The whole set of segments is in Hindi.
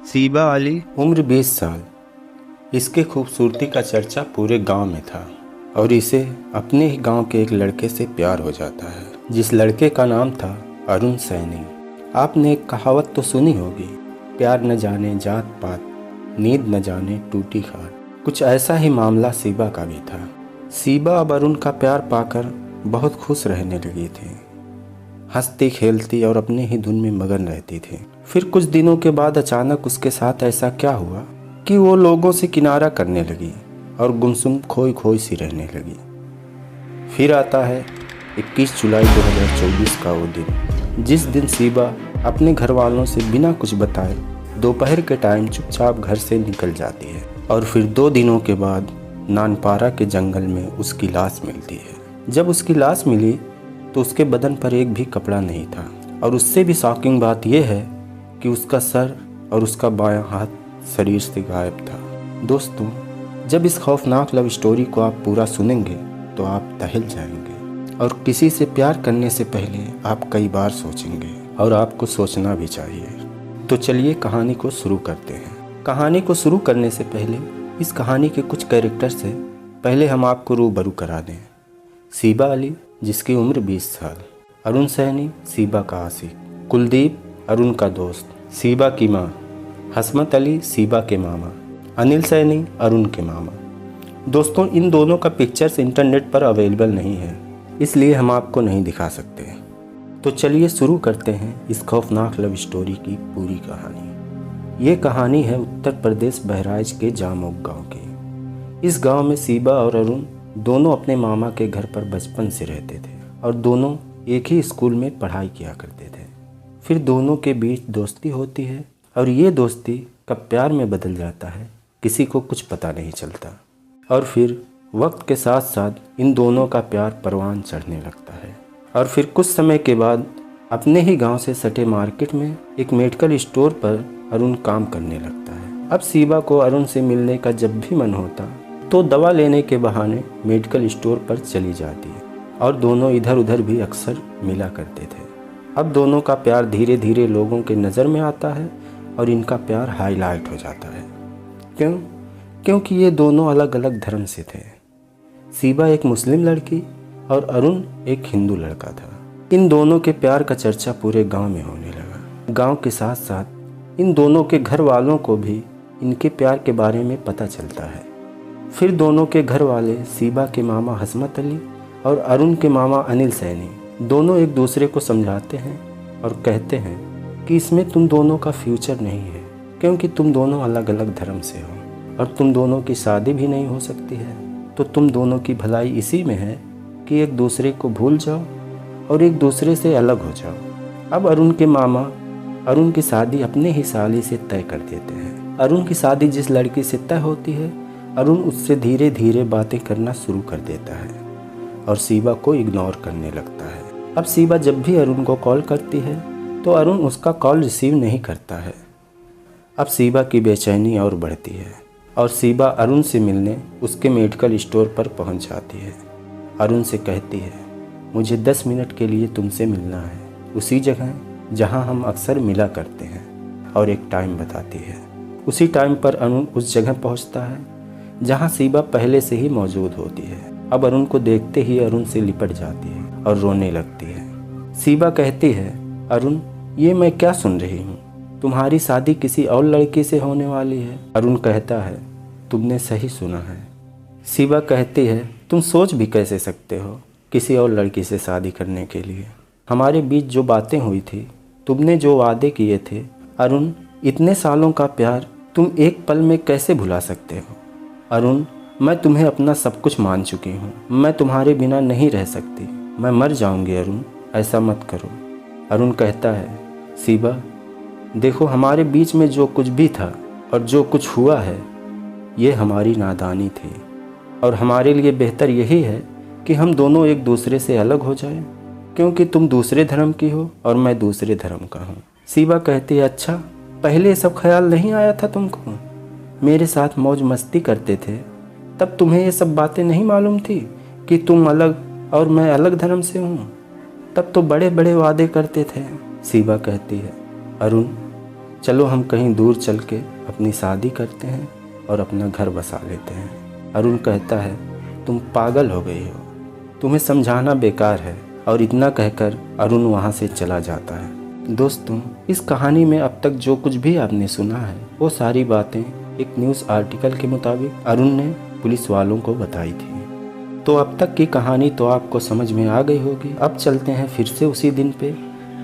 सीबा अली उम्र 20 साल। इसके खूबसूरती का चर्चा पूरे गांव में था और इसे अपने ही गांव के एक लड़के से प्यार हो जाता है, जिस लड़के का नाम था अरुण सैनी। आपने एक कहावत तो सुनी होगी, प्यार न जाने जात पात, नींद न जाने टूटी खाट। कुछ ऐसा ही मामला सीबा का भी था। सीबा अब अरुण का प्यार पाकर बहुत खुश रहने लगी थी। हंसती खेलती और अपने ही धुन में मगन रहती थी। फिर कुछ दिनों के बाद अचानक उसके साथ ऐसा क्या हुआ कि वो लोगों से किनारा करने लगी और गुमसुम खोई खोई सी रहने लगी। फिर आता है 21 जुलाई 2024 का वो दिन, जिस दिन सीबा अपने घर वालों से बिना कुछ बताए दोपहर के टाइम चुपचाप घर से निकल जाती है और फिर 2 दिनों के बाद नानपारा के जंगल में उसकी लाश मिलती है। जब उसकी लाश मिली तो उसके बदन पर एक भी कपड़ा नहीं था और उससे भी शॉकिंग बात यह है कि उसका सर और उसका बायां हाथ शरीर से गायब था। दोस्तों, जब इस खौफनाक लव स्टोरी को आप पूरा सुनेंगे तो आप दहल जाएंगे और किसी से प्यार करने से पहले आप कई बार सोचेंगे और आपको सोचना भी चाहिए। तो चलिए कहानी को शुरू करते हैं। कहानी को शुरू करने से पहले इस कहानी के कुछ कैरेक्टर से पहले हम आपको रूबरू करा दें। सीबा अली, जिसकी उम्र 20 साल। अरुण सैनी, सीबा का आशिक। कुलदीप, अरुण का दोस्त। सीबा की माँ हसमत अली, सीबा के मामा। अनिल सैनी, अरुण के मामा। दोस्तों, इन दोनों का पिक्चर्स इंटरनेट पर अवेलेबल नहीं है, इसलिए हम आपको नहीं दिखा सकते। तो चलिए शुरू करते हैं इस खौफनाक लव स्टोरी की पूरी कहानी। ये कहानी है उत्तर प्रदेश बहराइच के जामोग गांव की। इस गांव में सीबा और अरुण दोनों अपने मामा के घर पर बचपन से रहते थे और दोनों एक ही स्कूल में पढ़ाई किया करते थे। फिर दोनों के बीच दोस्ती होती है और ये दोस्ती कब प्यार में बदल जाता है किसी को कुछ पता नहीं चलता। और फिर वक्त के साथ साथ इन दोनों का प्यार परवान चढ़ने लगता है। और फिर कुछ समय के बाद अपने ही गांव से सटे मार्केट में एक मेडिकल स्टोर पर अरुण काम करने लगता है। अब सीबा को अरुण से मिलने का जब भी मन होता तो दवा लेने के बहाने मेडिकल स्टोर पर चली जाती है और दोनों इधर उधर भी अक्सर मिला करते थे। अब दोनों का प्यार धीरे धीरे लोगों के नज़र में आता है और इनका प्यार हाईलाइट हो जाता है। क्योंकि ये दोनों अलग अलग धर्म से थे। सीबा एक मुस्लिम लड़की और अरुण एक हिंदू लड़का था। इन दोनों के प्यार का चर्चा पूरे गांव में होने लगा। गांव के साथ साथ इन दोनों के घर वालों को भी इनके प्यार के बारे में पता चलता है। फिर दोनों के घर वाले सीबा के मामा हसमत अली और अरुण के मामा अनिल सैनी दोनों एक दूसरे को समझाते हैं और कहते हैं कि इसमें तुम दोनों का फ्यूचर नहीं है, क्योंकि तुम दोनों अलग अलग धर्म से हो और तुम दोनों की शादी भी नहीं हो सकती है। तो तुम दोनों की भलाई इसी में है कि एक दूसरे को भूल जाओ और एक दूसरे से अलग हो जाओ। अब अरुण के मामा अरुण की शादी अपने ही साली से तय कर देते हैं। अरुण की शादी जिस लड़की से तय होती है, अरुण उससे धीरे धीरे बातें करना शुरू कर देता है और सीबा को इग्नोर करने लगता है। अब सीबा जब भी अरुण को कॉल करती है तो अरुण उसका कॉल रिसीव नहीं करता है। अब सीबा की बेचैनी और बढ़ती है और सीबा अरुण से मिलने उसके मेडिकल स्टोर पर पहुंच जाती है। अरुण से कहती है, मुझे 10 मिनट के लिए तुमसे मिलना है, उसी जगह जहां हम अक्सर मिला करते हैं, और एक टाइम बताती है। उसी टाइम पर अरुण उस जगह पहुंचता है जहां सीबा पहले से ही मौजूद होती है। अब अरुण को देखते ही अरुण से लिपट जाती है और रोने लगती है। सीबा कहती है, अरुण, ये मैं क्या सुन रही हूँ? तुम्हारी शादी किसी और लड़की से होने वाली है। अरुण कहता है, तुमने सही सुना है। सीबा कहती है, तुम सोच भी कैसे सकते हो किसी और लड़की से शादी करने के लिए? हमारे बीच जो बातें हुई थी, तुमने जो वादे किए थे, अरुण, इतने सालों का प्यार तुम एक पल में कैसे भुला सकते हो? अरुण, मैं तुम्हें अपना सब कुछ मान चुकी हूँ। मैं तुम्हारे बिना नहीं रह सकती। मैं मर जाऊँगी अरुण, ऐसा मत करो। अरुण कहता है, सीबा, देखो, हमारे बीच में जो कुछ भी था और जो कुछ हुआ है, ये हमारी नादानी थी और हमारे लिए बेहतर यही है कि हम दोनों एक दूसरे से अलग हो जाएं, क्योंकि तुम दूसरे धर्म की हो और मैं दूसरे धर्म का हूँ। सीबा कहती है, अच्छा, पहले ये सब ख्याल नहीं आया था तुमको? मेरे साथ मौज मस्ती करते थे तब तुम्हें ये सब बातें नहीं मालूम थी कि तुम अलग और मैं अलग धर्म से हूँ? तब तो बड़े बड़े वादे करते थे। सीबा कहती है, अरुण, चलो हम कहीं दूर चल के अपनी शादी करते हैं और अपना घर बसा लेते हैं। अरुण कहता है, तुम पागल हो गई हो, तुम्हें समझाना बेकार है। और इतना कहकर अरुण वहाँ से चला जाता है। दोस्तों, इस कहानी में अब तक जो कुछ भी आपने सुना है वो सारी बातें एक न्यूज़ आर्टिकल के मुताबिक अरुण ने पुलिस वालों को बताई थी। तो अब तक की कहानी तो आपको समझ में आ गई होगी। अब चलते हैं फिर से उसी दिन पे,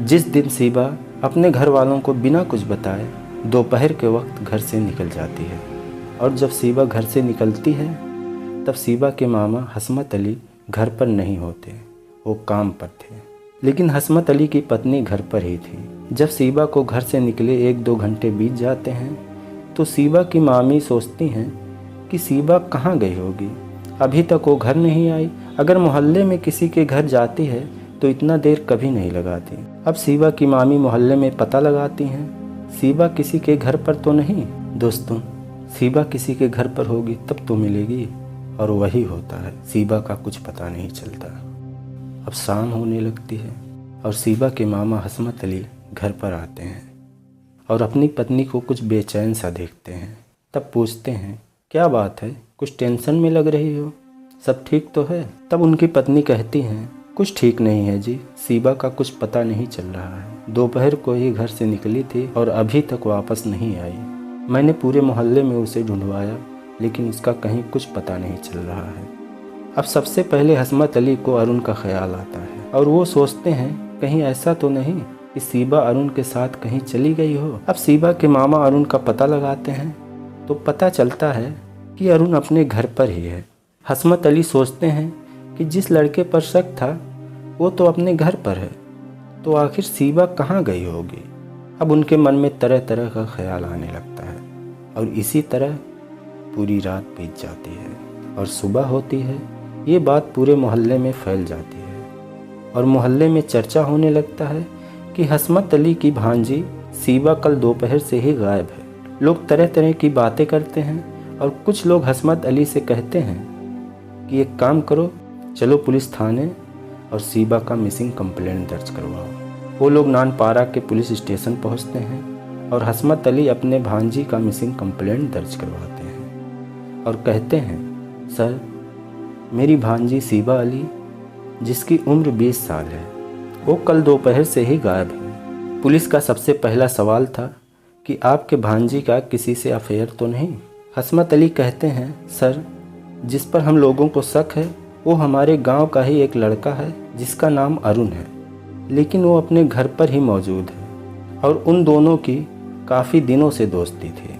जिस दिन शिवा अपने घर वालों को बिना कुछ बताए दोपहर के वक्त घर से निकल जाती है। और जब शिवा घर से निकलती है तब शिवा के मामा हसमत अली घर पर नहीं होते, वो काम पर थे। लेकिन हसमत अली की पत्नी घर पर ही थी। जब शिवा को घर से निकले 1-2 घंटे बीत जाते हैं तो शिवा की मामी सोचती हैं कि शिवा कहाँ गई होगी, अभी तक वो घर नहीं आई। अगर मोहल्ले में किसी के घर जाती है तो इतना देर कभी नहीं लगाती। अब शिवा की मामी मोहल्ले में पता लगाती हैं, शिवा किसी के घर पर तो नहीं। दोस्तों, शिवा किसी के घर पर होगी तब तो मिलेगी, और वही होता है। शिवा का कुछ पता नहीं चलता। अब शाम होने लगती है और शिवा के मामा हसमत अली घर पर आते हैं और अपनी पत्नी को कुछ बेचैन सा देखते हैं। तब पूछते हैं, क्या बात है, कुछ टेंशन में लग रही हो, सब ठीक तो है? तब उनकी पत्नी कहती हैं, कुछ ठीक नहीं है जी, शिवा का कुछ पता नहीं चल रहा है। दोपहर को ही घर से निकली थी और अभी तक वापस नहीं आई। मैंने पूरे मोहल्ले में उसे ढूंढवाया लेकिन उसका कहीं कुछ पता नहीं चल रहा है। अब सबसे पहले हसमत अली को अरुण का ख्याल आता है और वो सोचते हैं कहीं ऐसा तो नहीं कि शिवा अरुण के साथ कहीं चली गई हो। अब शिवा के मामा अरुण का पता लगाते हैं तो पता चलता है कि अरुण अपने घर पर ही है। हसमत अली सोचते हैं कि जिस लड़के पर शक था वो तो अपने घर पर है, तो आखिर शिवा कहाँ गई होगी। अब उनके मन में तरह तरह का ख्याल आने लगता है और इसी तरह पूरी रात बीत जाती है और सुबह होती है। ये बात पूरे मोहल्ले में फैल जाती है और मोहल्ले में चर्चा होने लगता है कि हसमत अली की भांजी शिवा कल दोपहर से ही गायब है। लोग तरह तरह की बातें करते हैं और कुछ लोग हसमत अली से कहते हैं कि एक काम करो, चलो पुलिस थाने और शिवा का मिसिंग कंप्लेंट दर्ज करवाओ। वो लोग नानपारा के पुलिस स्टेशन पहुंचते हैं और हसमत अली अपने भांजी का मिसिंग कंप्लेंट दर्ज करवाते हैं और कहते हैं, सर, मेरी भांजी शिवा अली, जिसकी उम्र 20 साल है, वो कल दोपहर से ही गायब है। पुलिस का सबसे पहला सवाल था कि आपके भांजी का किसी से अफेयर तो नहीं। हसमत अली कहते हैं, सर, जिस पर हम लोगों को शक है वो हमारे गांव का ही एक लड़का है जिसका नाम अरुण है, लेकिन वो अपने घर पर ही मौजूद है और उन दोनों की काफ़ी दिनों से दोस्ती थी।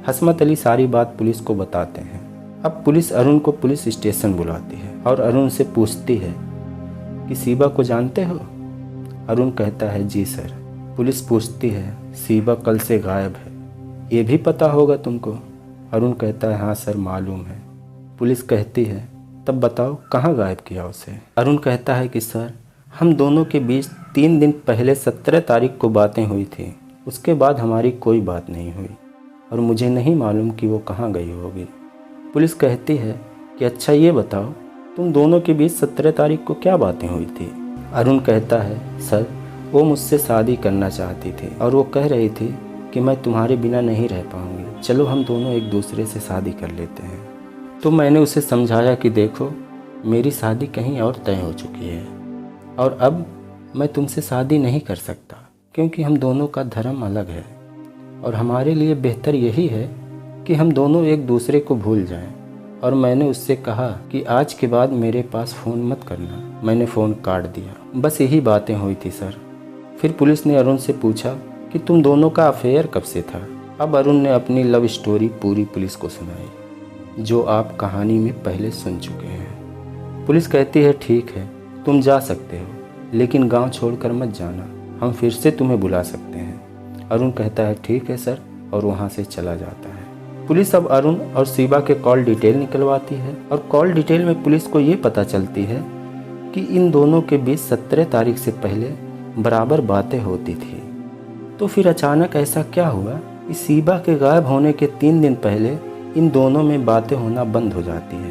हसमत अली सारी बात पुलिस को बताते हैं। अब पुलिस अरुण को पुलिस स्टेशन बुलाती है और अरुण से पूछती है कि शिवा को जानते हो? अरुण कहता है, जी सर। पुलिस पूछती है, शिवा कल से गायब है, ये भी पता होगा तुमको? अरुण कहता है, हाँ सर, मालूम है। पुलिस कहती है, तब बताओ कहाँ गायब किया उसे? अरुण कहता है कि सर, हम दोनों के बीच 3 दिन पहले 17 तारीख को बातें हुई थी, उसके बाद हमारी कोई बात नहीं हुई और मुझे नहीं मालूम कि वो कहाँ गई होगी। पुलिस कहती है कि अच्छा ये बताओ, तुम दोनों के बीच 17 तारीख को क्या बातें हुई थी? अरुण कहता है, सर, वो मुझसे शादी करना चाहती थी और वो कह रही थी कि मैं तुम्हारे बिना नहीं रह पाऊँगी, चलो हम दोनों एक दूसरे से शादी कर लेते हैं। तो मैंने उसे समझाया कि देखो, मेरी शादी कहीं और तय हो चुकी है और अब मैं तुमसे शादी नहीं कर सकता क्योंकि हम दोनों का धर्म अलग है और हमारे लिए बेहतर यही है कि हम दोनों एक दूसरे को भूल जाएं। और मैंने उससे कहा कि आज के बाद मेरे पास फ़ोन मत करना। मैंने फ़ोन काट दिया। बस यही बातें हुई थी सर। फिर पुलिस ने अरुण से पूछा कि तुम दोनों का अफेयर कब से था? अब अरुण ने अपनी लव स्टोरी पूरी पुलिस को सुनाई, जो आप कहानी में पहले सुन चुके हैं। पुलिस कहती है, ठीक है, तुम जा सकते हो, लेकिन गांव छोड़कर मत जाना, हम फिर से तुम्हें बुला सकते हैं। अरुण कहता है, ठीक है सर, और वहां से चला जाता है। पुलिस अब अरुण और शिवा के कॉल डिटेल निकलवाती है और कॉल डिटेल में पुलिस को ये पता चलती है कि इन दोनों के बीच 17 तारीख से पहले बराबर बातें होती थी। तो फिर अचानक ऐसा क्या हुआ कि शिवा के गायब होने के 3 दिन पहले इन दोनों में बातें होना बंद हो जाती है?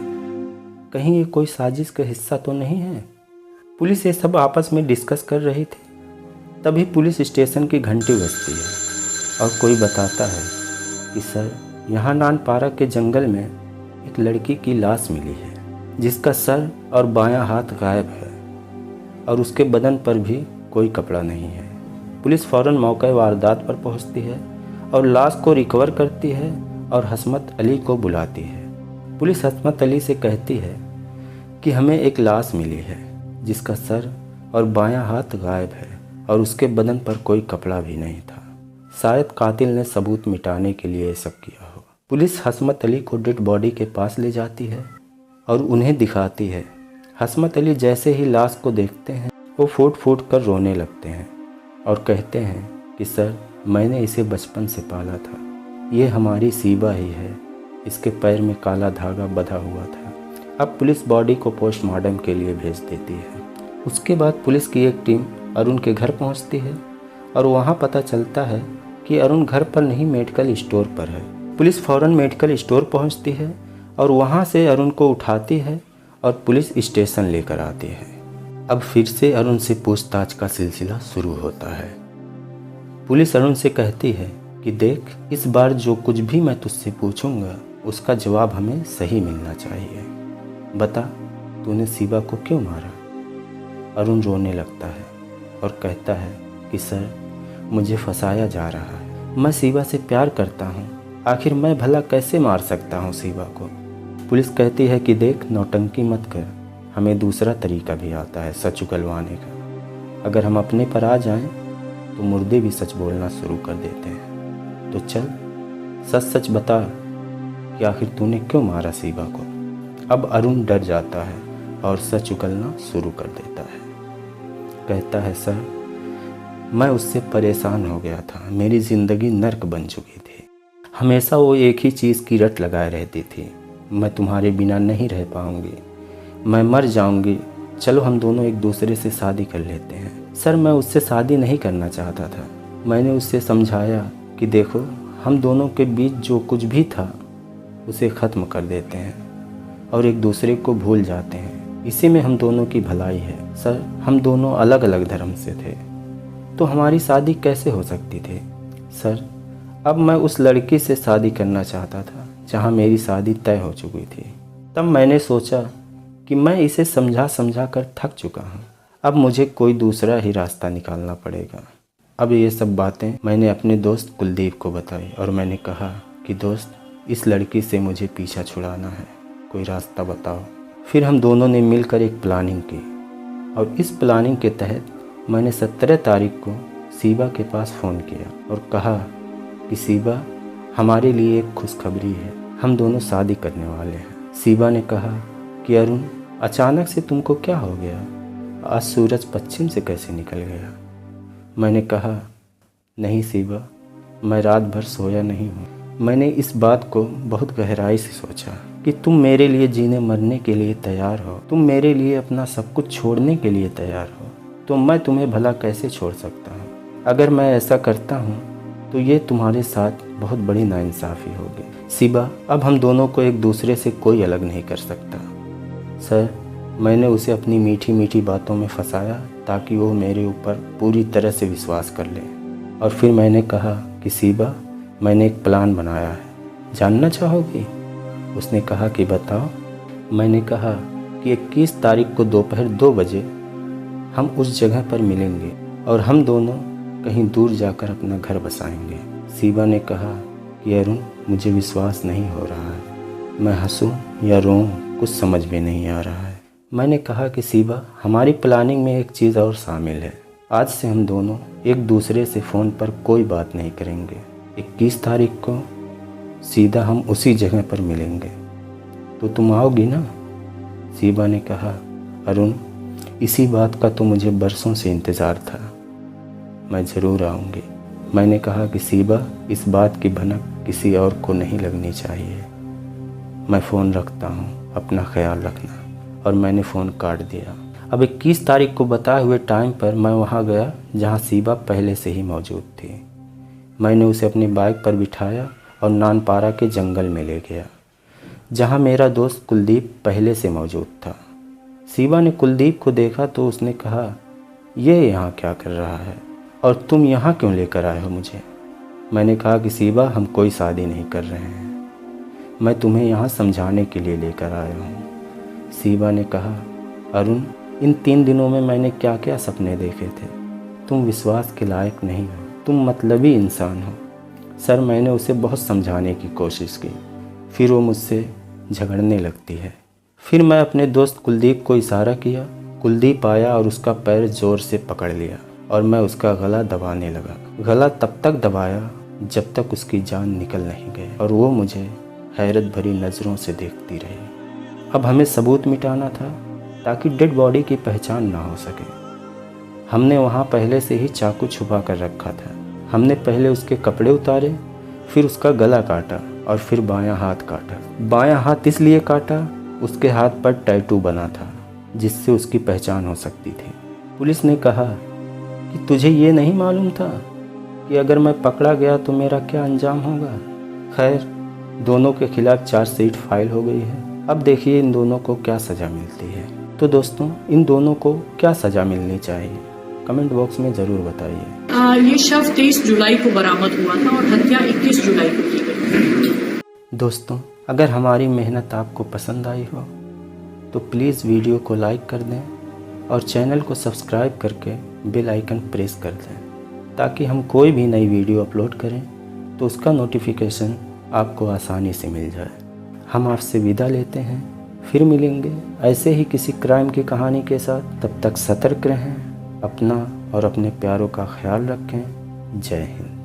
कहीं ये कोई साजिश का हिस्सा तो नहीं है? पुलिस ये सब आपस में डिस्कस कर रही थी। तभी पुलिस स्टेशन की घंटी बजती है और कोई बताता है कि सर, यहाँ नानपारा के जंगल में एक लड़की की लाश मिली है जिसका सर और बायां हाथ गायब है और उसके बदन पर भी कोई कपड़ा नहीं है। पुलिस फ़ौरन मौके वारदात पर पहुंचती है और लाश को रिकवर करती है और हस्मत अली को बुलाती है। पुलिस हस्मत अली से कहती है कि हमें एक लाश मिली है जिसका सर और बायां हाथ गायब है और उसके बदन पर कोई कपड़ा भी नहीं था। शायद कातिल ने सबूत मिटाने के लिए ये सब किया हो। पुलिस हस्मत अली को डेड बॉडी के पास ले जाती है और उन्हें दिखाती है। हस्मत अली जैसे ही लाश को देखते हैं वो फूट फूट कर रोने लगते हैं और कहते हैं कि सर, मैंने इसे बचपन से पाला था, ये हमारी सीबा ही है, इसके पैर में काला धागा बंधा हुआ था। अब पुलिस बॉडी को पोस्टमार्टम के लिए भेज देती है। उसके बाद पुलिस की एक टीम अरुण के घर पहुंचती है और वहां पता चलता है कि अरुण घर पर नहीं, मेडिकल स्टोर पर है। पुलिस फ़ौरन मेडिकल स्टोर पहुंचती है और वहां से अरुण को उठाती है और पुलिस स्टेशन लेकर आती है। अब फिर से अरुण से पूछताछ का सिलसिला शुरू होता है। पुलिस अरुण से कहती है कि देख, इस बार जो कुछ भी मैं तुझसे पूछूंगा उसका जवाब हमें सही मिलना चाहिए। बता, तूने सीबा को क्यों मारा? अरुण रोने लगता है और कहता है कि सर, मुझे फंसाया जा रहा है। मैं सीबा से प्यार करता हूँ, आखिर मैं भला कैसे मार सकता हूँ सीबा को? पुलिस कहती है कि देख, नौटंकी मत कर, हमें दूसरा तरीका भी आता है सच उगलवाने का। अगर हम अपने पर आ जाएं तो मुर्दे भी सच बोलना शुरू कर देते हैं। तो चल, सच सच बता कि आखिर तूने क्यों मारा सीबा को? अब अरुण डर जाता है और सच उगलना शुरू कर देता है। कहता है सर, मैं उससे परेशान हो गया था, मेरी ज़िंदगी नर्क बन चुकी थी। हमेशा वो एक ही चीज़ की रट लगाए रहती थी, मैं तुम्हारे बिना नहीं रह पाऊंगी, मैं मर जाऊंगी, चलो हम दोनों एक दूसरे से शादी कर लेते हैं। सर, मैं उससे शादी नहीं करना चाहता था। मैंने उससे समझाया कि देखो, हम दोनों के बीच जो कुछ भी था उसे ख़त्म कर देते हैं और एक दूसरे को भूल जाते हैं, इसी में हम दोनों की भलाई है। सर, हम दोनों अलग अलग धर्म से थे तो हमारी शादी कैसे हो सकती थी? सर, अब मैं उस लड़की से शादी करना चाहता था जहाँ मेरी शादी तय हो चुकी थी। तब मैंने सोचा कि मैं इसे समझा समझा कर थक चुका हूँ, अब मुझे कोई दूसरा ही रास्ता निकालना पड़ेगा। अब ये सब बातें मैंने अपने दोस्त कुलदीप को बताई और मैंने कहा कि दोस्त, इस लड़की से मुझे पीछा छुड़ाना है, कोई रास्ता बताओ। फिर हम दोनों ने मिलकर एक प्लानिंग की और इस प्लानिंग के तहत मैंने 17 तारीख को सीबा के पास फ़ोन किया और कहा कि सीबा, हमारे लिए एक खुशखबरी है, हम दोनों शादी करने वाले हैं। सीबा ने कहा कि अरुण, अचानक से तुमको क्या हो गया? आज सूरज पश्चिम से कैसे निकल गया? मैंने कहा, नहीं सीबा, मैं रात भर सोया नहीं हूँ। मैंने इस बात को बहुत गहराई से सोचा कि तुम मेरे लिए जीने मरने के लिए तैयार हो, तुम मेरे लिए अपना सब कुछ छोड़ने के लिए तैयार हो, तो मैं तुम्हें भला कैसे छोड़ सकता हूँ? अगर मैं ऐसा करता हूँ तो ये तुम्हारे साथ बहुत बड़ी नाइंसाफ़ी होगी। सीबा, अब हम दोनों को एक दूसरे से कोई अलग नहीं कर सकता। सर, मैंने उसे अपनी मीठी मीठी बातों में फंसाया ताकि वो मेरे ऊपर पूरी तरह से विश्वास कर ले। और फिर मैंने कहा कि सीबा, मैंने एक प्लान बनाया है, जानना चाहोगी? उसने कहा कि बताओ। मैंने कहा कि 21 तारीख को दोपहर 2 बजे हम उस जगह पर मिलेंगे और हम दोनों कहीं दूर जाकर अपना घर बसाएंगे। सीबा ने कहा कि अरुण, मुझे विश्वास नहीं हो रहा है, मैं हंसूं या रोऊं कुछ समझ में नहीं आ रहा है। मैंने कहा कि सीबा, हमारी प्लानिंग में एक चीज़ और शामिल है। आज से हम दोनों एक दूसरे से फ़ोन पर कोई बात नहीं करेंगे। 21 तारीख को सीधा हम उसी जगह पर मिलेंगे, तो तुम आओगी ना? सीबा ने कहा, अरुण, इसी बात का तो मुझे बरसों से इंतज़ार था, मैं ज़रूर आऊँगी। मैंने कहा कि सीबा, इस बात की भनक किसी और को नहीं लगनी चाहिए। मैं फ़ोन रखता हूँ, अपना ख्याल रखना। और मैंने फ़ोन काट दिया। अब 21 तारीख को बताए हुए टाइम पर मैं वहाँ गया जहाँ सीबा पहले से ही मौजूद थी। मैंने उसे अपनी बाइक पर बिठाया और नानपारा के जंगल में ले गया जहाँ मेरा दोस्त कुलदीप पहले से मौजूद था। सीबा ने कुलदीप को देखा तो उसने कहा, ये यहाँ क्या कर रहा है और तुम यहाँ क्यों लेकर आए हो मुझे? मैंने कहा कि सीबा, हम कोई शादी नहीं कर रहे हैं, मैं तुम्हें यहाँ समझाने के लिए लेकर आया हूँ। सीबा ने कहा, अरुण, इन 3 दिनों में मैंने क्या क्या सपने देखे थे। तुम विश्वास के लायक नहीं हो, तुम मतलबी इंसान हो। सर, मैंने उसे बहुत समझाने की कोशिश की, फिर वो मुझसे झगड़ने लगती है। फिर मैं अपने दोस्त कुलदीप को इशारा किया। कुलदीप आया और उसका पैर ज़ोर से पकड़ लिया और मैं उसका गला दबाने लगा। गला तब तक दबाया जब तक उसकी जान निकल नहीं गई और वो मुझे हैरत भरी नज़रों से देखती रही। अब हमें सबूत मिटाना था ताकि डेड बॉडी की पहचान ना हो सके। हमने वहाँ पहले से ही चाकू छुपा कर रखा था। हमने पहले उसके कपड़े उतारे, फिर उसका गला काटा और फिर बायां हाथ काटा। बायां हाथ इसलिए काटा, उसके हाथ पर टैटू बना था जिससे उसकी पहचान हो सकती थी। पुलिस ने कहा कि तुझे ये नहीं मालूम था कि अगर मैं पकड़ा गया तो मेरा क्या अंजाम होगा। खैर, दोनों के खिलाफ चार्जशीट फाइल हो गई है। अब देखिए इन दोनों को क्या सज़ा मिलती है। तो दोस्तों, इन दोनों को क्या सज़ा मिलनी चाहिए, कमेंट बॉक्स में ज़रूर बताइए। ये शव 23 जुलाई को बरामद हुआ था और हत्या 21 जुलाई को की गई। दोस्तों, अगर हमारी मेहनत आपको पसंद आई हो तो प्लीज़ वीडियो को लाइक कर दें और चैनल को सब्सक्राइब करके बेल आइकन प्रेस कर दें ताकि हम कोई भी नई वीडियो अपलोड करें तो उसका नोटिफिकेशन आपको आसानी से मिल जाए। हम आपसे विदा लेते हैं, फिर मिलेंगे ऐसे ही किसी क्राइम की कहानी के साथ। तब तक सतर्क रहें, अपना और अपने प्यारों का ख्याल रखें। जय हिंद।